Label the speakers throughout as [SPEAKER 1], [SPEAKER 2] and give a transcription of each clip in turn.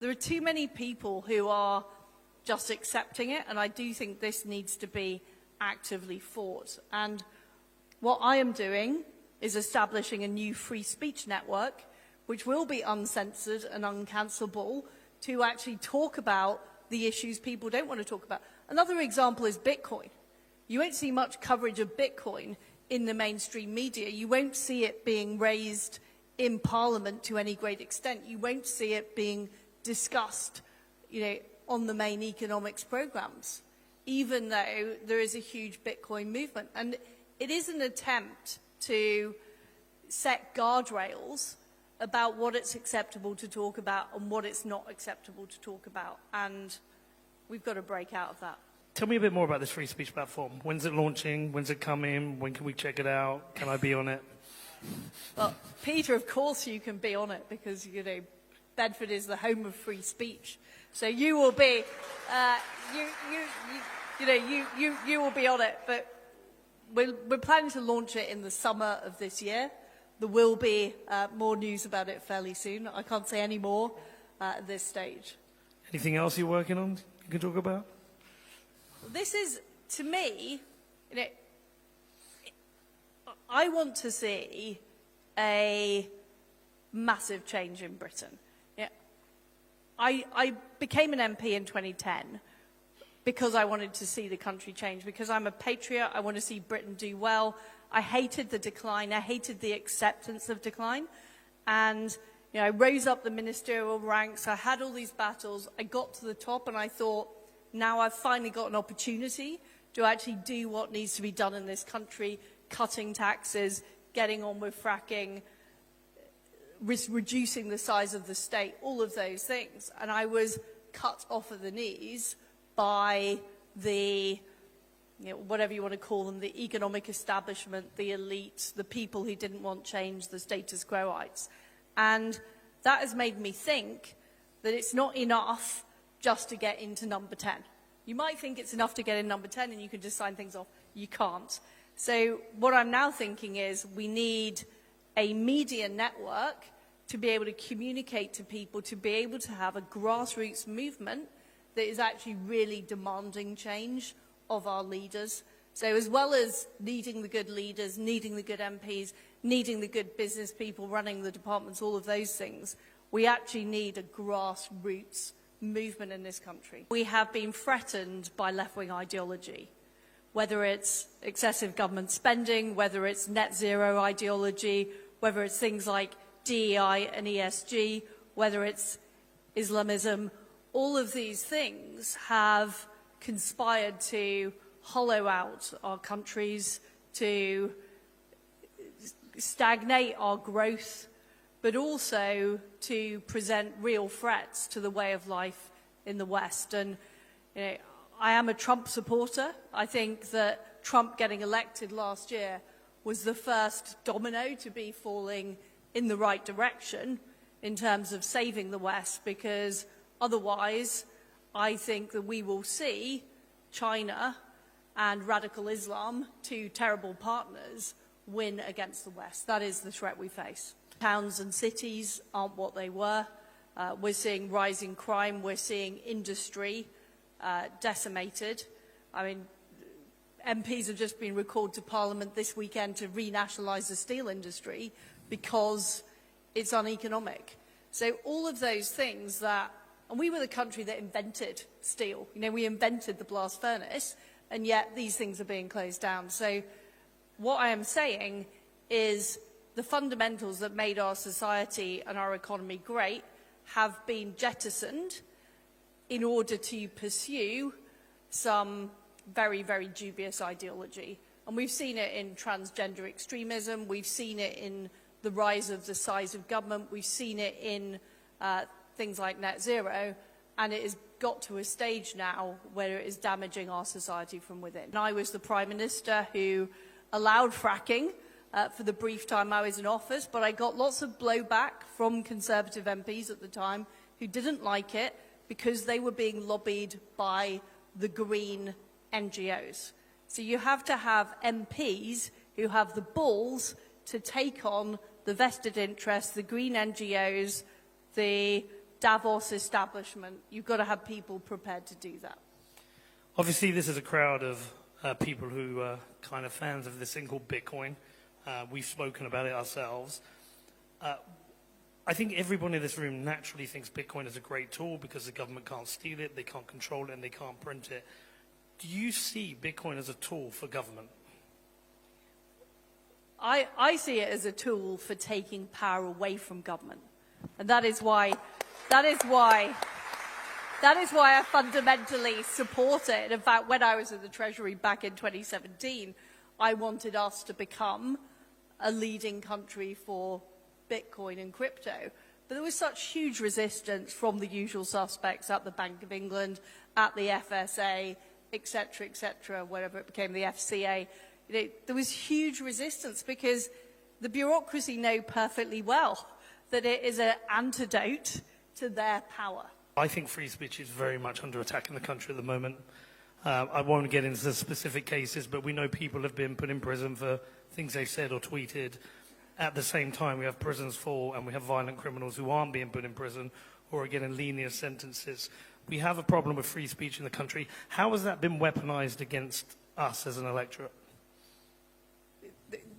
[SPEAKER 1] There are too many people who are just accepting it, and I do think this needs to be actively fought. And what I am doing is establishing a new free speech network, which will be uncensored and uncancelable, to actually talk about the issues people don't want to talk about. Another example is Bitcoin. You won't see much coverage of Bitcoin in the mainstream media. You won't see it being raised in Parliament to any great extent. You won't see it being discussed, on the main economics programs, even though there is a huge Bitcoin movement. And it is an attempt to set guardrails about what it's acceptable to talk about and what it's not acceptable to talk about. And we've got to break out of that.
[SPEAKER 2] Tell me a bit more about this free speech platform. When's it launching? When's it coming? When can we check it out? Can I be on it?
[SPEAKER 1] Well, Peter, of course you can be on it because, Bedford is the home of free speech. So you will be, you will be on it. But we're planning to launch it in the summer of this year. There will be more news about it fairly soon. I can't say any more at this stage.
[SPEAKER 2] Anything else you're working on you can talk about?
[SPEAKER 1] This is, to me, I want to see a massive change in Britain. I became an MP in 2010 because I wanted to see the country change, because I'm a patriot. I want to see Britain do well. I hated the decline. I hated the acceptance of decline. And I rose up the ministerial ranks. I had all these battles. I got to the top and I thought, now I've finally got an opportunity to actually do what needs to be done in this country, cutting taxes, getting on with fracking, reducing the size of the state, all of those things. And I was cut off at the knees by the, whatever you want to call them, the economic establishment, the elite, the people who didn't want change, the status quoites. And that has made me think that it's not enough just to get into number 10. You might think it's enough to get in number 10 and you can just sign things off. You can't. So what I'm now thinking is we need a media network to be able to communicate to people, to be able to have a grassroots movement that is actually really demanding change of our leaders. So as well as needing the good leaders, needing the good MPs, needing the good business people running the departments, all of those things, we actually need a grassroots movement in this country. We have been threatened by left-wing ideology, whether it's excessive government spending, whether it's net zero ideology, whether it's things like DEI and ESG, whether it's Islamism. All of these things have conspired to hollow out our countries, to stagnate our growth, but also to present real threats to the way of life in the West. And I am a Trump supporter. I think that Trump getting elected last year was the first domino to be falling in the right direction in terms of saving the West, because otherwise I think that we will see China and radical Islam, two terrible partners, win against the West. That is the threat we face. Towns and cities aren't what they were. We're seeing rising crime. We're seeing industry decimated. I mean, MPs have just been recalled to Parliament this weekend to renationalise the steel industry because it's uneconomic. So all of those things that, and we were the country that invented steel. We invented the blast furnace, and yet these things are being closed down. So what I am saying is the fundamentals that made our society and our economy great have been jettisoned in order to pursue some very, very dubious ideology. And we've seen it in transgender extremism. We've seen it in the rise of the size of government. We've seen it in things like net zero. And it has got to a stage now where it is damaging our society from within. And I was the Prime Minister who allowed fracking for the brief time I was in office, but I got lots of blowback from Conservative MPs at the time who didn't like it because they were being lobbied by the green NGOs. So you have to have MPs who have the balls to take on the vested interests, the green NGOs, the Davos establishment. You've got to have people prepared to do that.
[SPEAKER 2] Obviously, this is a crowd of people who are kind of fans of this thing called Bitcoin. We've spoken about it ourselves. I think everyone in this room naturally thinks Bitcoin is a great tool because the government can't steal it, they can't control it, and they can't print it. Do you see Bitcoin as a tool for government?
[SPEAKER 1] I see it as a tool for taking power away from government. And that is why I fundamentally support it. And in fact, when I was at the Treasury back in 2017, I wanted us to become a leading country for Bitcoin and crypto. But there was such huge resistance from the usual suspects at the Bank of England, at the FSA, et cetera, whatever it became, the FCA. You know, there was huge resistance because the bureaucracy know perfectly well that it is an antidote to their power.
[SPEAKER 2] I think free speech is very much under attack in the country at the moment. I won't get into the specific cases, but we know people have been put in prison for things they've said or tweeted. At the same time, we have prisons full and we have violent criminals who aren't being put in prison or are getting lenient sentences. We have a problem with free speech in the country. How has that been weaponized against us as an electorate?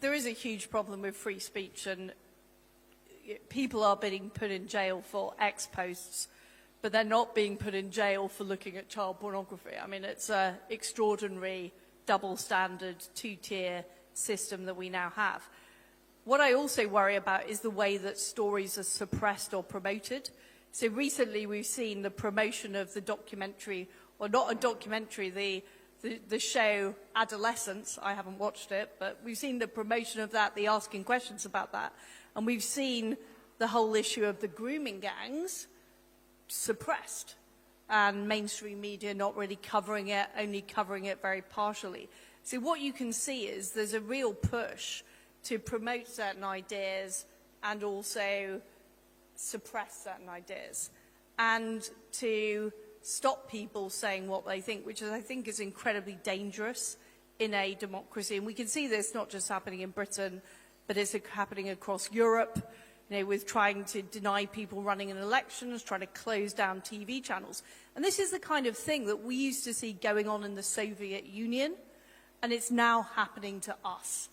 [SPEAKER 1] There is a huge problem with free speech, and people are being put in jail for X posts, but they're not being put in jail for looking at child pornography. I mean, it's an extraordinary double standard, two-tier system that we now have. What I also worry about is the way that stories are suppressed or promoted. So recently we've seen the promotion of the documentary, or not a documentary, the show Adolescence. I haven't watched it, but we've seen the promotion of that, the asking questions about that. And we've seen the whole issue of the grooming gangs suppressed and mainstream media not really covering it, only covering it very partially. So what you can see is there's a real push to promote certain ideas and also suppress certain ideas, and to stop people saying what they think, which I think is incredibly dangerous in a democracy. And we can see this not just happening in Britain, but it's happening across Europe, you know, with trying to deny people running in elections, trying to close down TV channels. And this is the kind of thing that we used to see going on in the Soviet Union, and it's now happening to us.